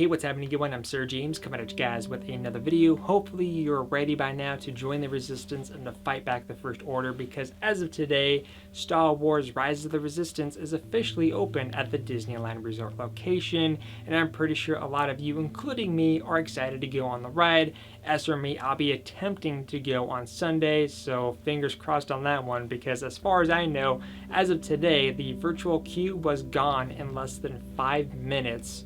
Hey, what's happening everyone? I'm SirJames coming at you guys with another video. Hopefully you're ready by now to join the resistance and to fight back the First Order, because as of today, Star Wars Rise of the Resistance is officially open at the Disneyland Resort location, and I'm pretty sure a lot of you, including me, are excited to go on the ride. As for me, I'll be attempting to go on Sunday, so fingers crossed on that one, because as far as I know, as of today, the virtual queue was gone in less than 5 minutes.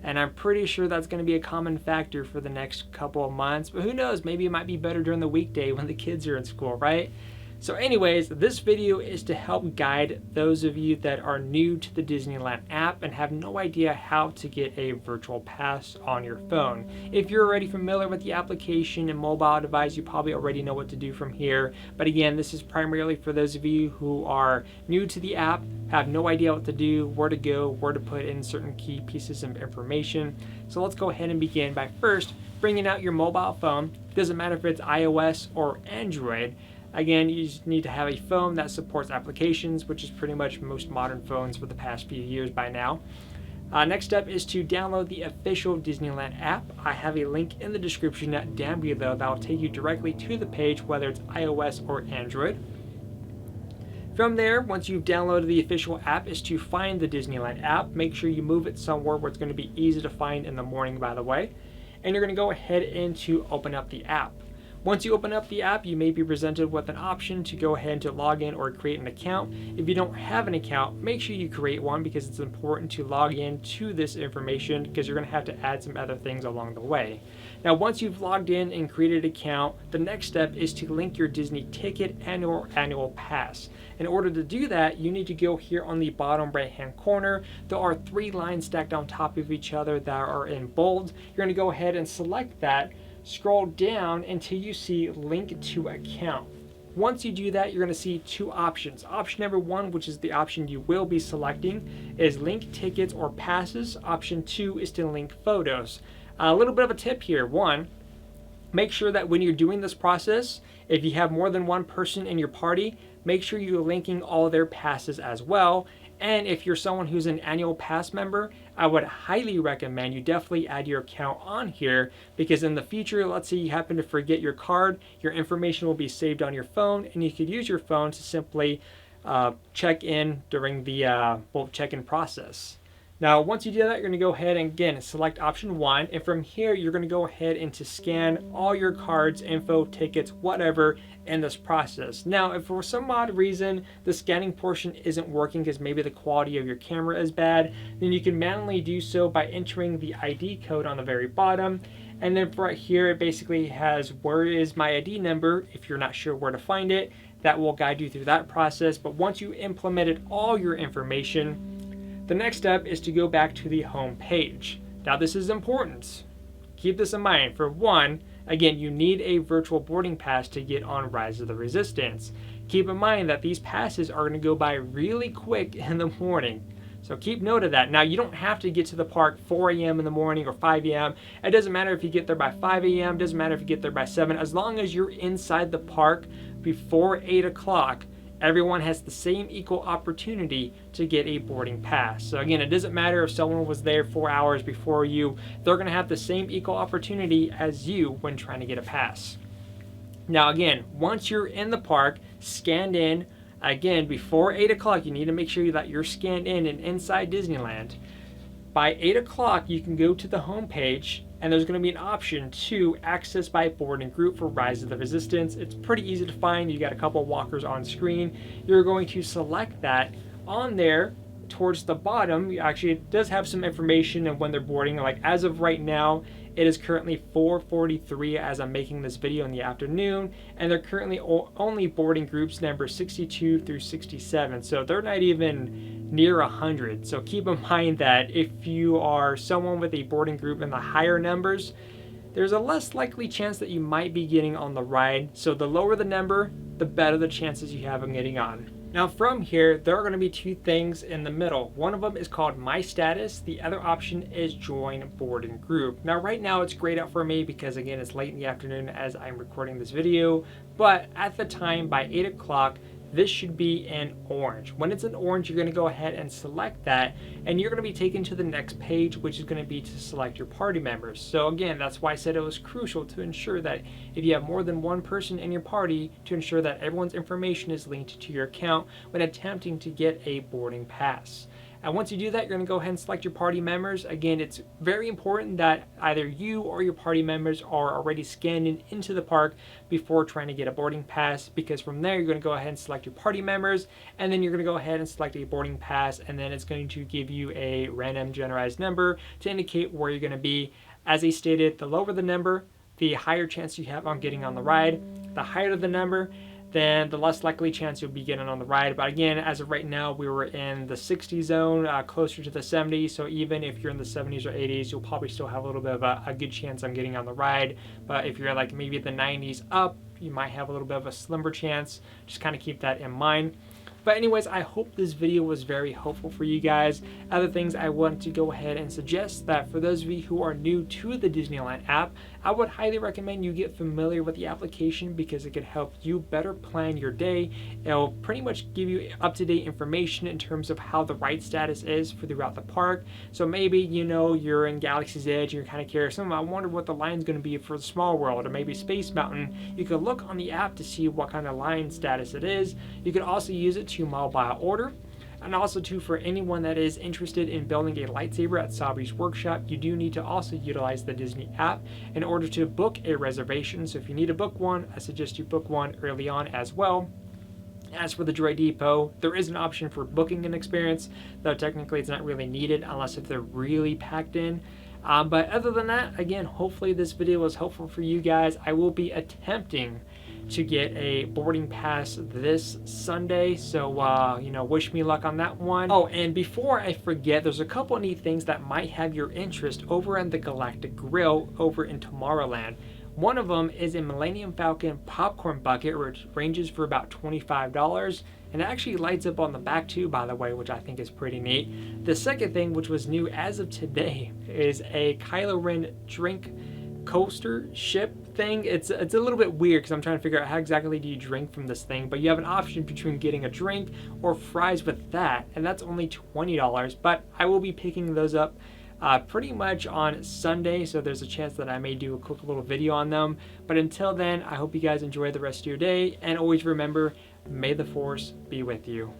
And I'm pretty sure that's going to be a common factor for the next couple of months. But who knows, maybe it might be better during the weekday when the kids are in school, right? So anyways, this video is to help guide those of you that are new to the Disneyland app and have no idea how to get a virtual pass on your phone. If you're already familiar with the application and mobile device, you probably already know what to do from here. But again, this is primarily for those of you who are new to the app, have no idea what to do, where to go, where to put in certain key pieces of information. So let's go ahead and begin by first bringing out your mobile phone. Doesn't matter if it's iOS or Android. Again, you just need to have a phone that supports applications, which is pretty much most modern phones for the past few years by now. Next up is to download the official Disneyland app. I have a link in the description down below that will take you directly to the page, whether it's iOS or Android. From there, once you've downloaded the official app, is to find the Disneyland app. Make sure you move it somewhere where it's going to be easy to find in the morning, by the way. And you're going to go ahead and to open up the app. Once you open up the app, you may be presented with an option to go ahead and to log in or create an account. If you don't have an account, make sure you create one, because it's important to log in to this information, because you're going to have to add some other things along the way. Now, once you've logged in and created an account, the next step is to link your Disney ticket and your annual pass. In order to do that, you need to go here on the bottom right hand corner. There are 3 lines stacked on top of each other that are in bold. You're going to go ahead and select that. Scroll down until you see link to account. Once you do that, you're going to see 2 options. Option number 1, which is the option you will be selecting, is link tickets or passes. Option 2 is to link photos. A little bit of a tip here. 1, make sure that when you're doing this process, if you have more than one person in your party, make sure you're linking all their passes as well. And if you're someone who's an annual pass member, I would highly recommend you definitely add your account on here, because in the future, let's say you happen to forget your card, your information will be saved on your phone, and you could use your phone to simply check in during the check-in process. Now, once you do that, you're going to go ahead and again select option 1, and from here you're going to go ahead and to scan all your cards, info, tickets, whatever in this process. Now, if for some odd reason the scanning portion isn't working because maybe the quality of your camera is bad, then you can manually do so by entering the ID code on the very bottom. And then right here it basically has where is my ID number. If you're not sure where to find it, that will guide you through that process. But once you implemented all your information, the next step is to go back to the home page. Now, this is important. Keep this in mind. For 1, again, you need a virtual boarding pass to get on Rise of the Resistance. Keep in mind that these passes are going to go by really quick in the morning. So keep note of that. Now, you don't have to get to the park 4 a.m. in the morning or 5 a.m. It doesn't matter if you get there by 5 a.m. It doesn't matter if you get there by 7. As long as you're inside the park before 8 o'clock, everyone has the same equal opportunity to get a boarding pass. So again, it doesn't matter if someone was there 4 hours before you, they're going to have the same equal opportunity as you when trying to get a pass. Now again, once you're in the park, scanned in, again, before 8 o'clock, you need to make sure that you're scanned in and inside Disneyland. By 8 o'clock, you can go to the home page, and there's going to be an option to access by boarding group for Rise of the Resistance. It's pretty easy to find. You got a couple walkers on screen. You're going to select that. On there, towards the bottom, actually it does have some information of when they're boarding. Like as of right now, it is currently 4:43 as I'm making this video in the afternoon, and they're currently only boarding groups number 62 through 67. So they're not even near 100. So keep in mind that if you are someone with a boarding group in the higher numbers, there's a less likely chance that you might be getting on the ride. So the lower the number, the better the chances you have of getting on. Now from here, there are going to be 2 things in the middle. One of them is called My Status. The other option is Join Boarding Group. Now right now it's grayed out for me because again it's late in the afternoon as I'm recording this video, but at the time by 8 o'clock this should be in orange. When it's in orange, you're going to go ahead and select that, and you're going to be taken to the next page, which is going to be to select your party members. So again, that's why I said it was crucial to ensure that if you have more than one person in your party, to ensure that everyone's information is linked to your account when attempting to get a boarding pass. And once you do that, you're going to go ahead and select your party members. Again, it's very important that either you or your party members are already scanned into the park before trying to get a boarding pass, because from there, you're going to go ahead and select your party members, and then you're going to go ahead and select a boarding pass, and then it's going to give you a random generalized number to indicate where you're going to be. As I stated, the lower the number, the higher chance you have on getting on the ride. The higher the number, then the less likely chance you'll be getting on the ride. But again, as of right now, we were in the 60 zone, closer to the 70s. So even if you're in the 70s or 80s, you'll probably still have a little bit of a good chance on getting on the ride. But if you're like maybe the 90s up, you might have a little bit of a slimmer chance. Just kind of keep that in mind. But anyways, I hope this video was very helpful for you guys. Other things I want to go ahead and suggest that for those of you who are new to the Disneyland app, I would highly recommend you get familiar with the application because it could help you better plan your day. It'll pretty much give you up-to-date information in terms of how the ride status is for throughout the park. So maybe, you know, you're in Galaxy's Edge and you're kind of curious, I wonder what the line's going to be for the Small World or maybe Space Mountain. You can look on the app to see what kind of line status it is. You can also use it to mobile order. And also too, for anyone that is interested in building a lightsaber at Sabri's workshop, you do need to also utilize the Disney app in order to book a reservation. So if you need to book one, I suggest you book one early on as well. As for the Droid Depot, there is an option for booking an experience, though technically it's not really needed unless if they're really packed in. But other than that, again, hopefully this video was helpful for you guys. I will be attempting to get a boarding pass this Sunday, so you know, wish me luck on that one. Oh, and before I forget, there's a couple neat things that might have your interest over in the Galactic Grill over in Tomorrowland. One of them is a Millennium Falcon popcorn bucket, which ranges for about $25, and it actually lights up on the back too, by the way, which I think is pretty neat. The second thing, which was new as of today, is a Kylo Ren drink coaster ship thing. It's a little bit weird because I'm trying to figure out how exactly do you drink from this thing, but you have an option between getting a drink or fries with that, and that's only $20. But I will be picking those up pretty much on Sunday, so there's a chance that I may do a quick little video on them. But until then, I hope you guys enjoy the rest of your day, and always remember, may the Force be with you.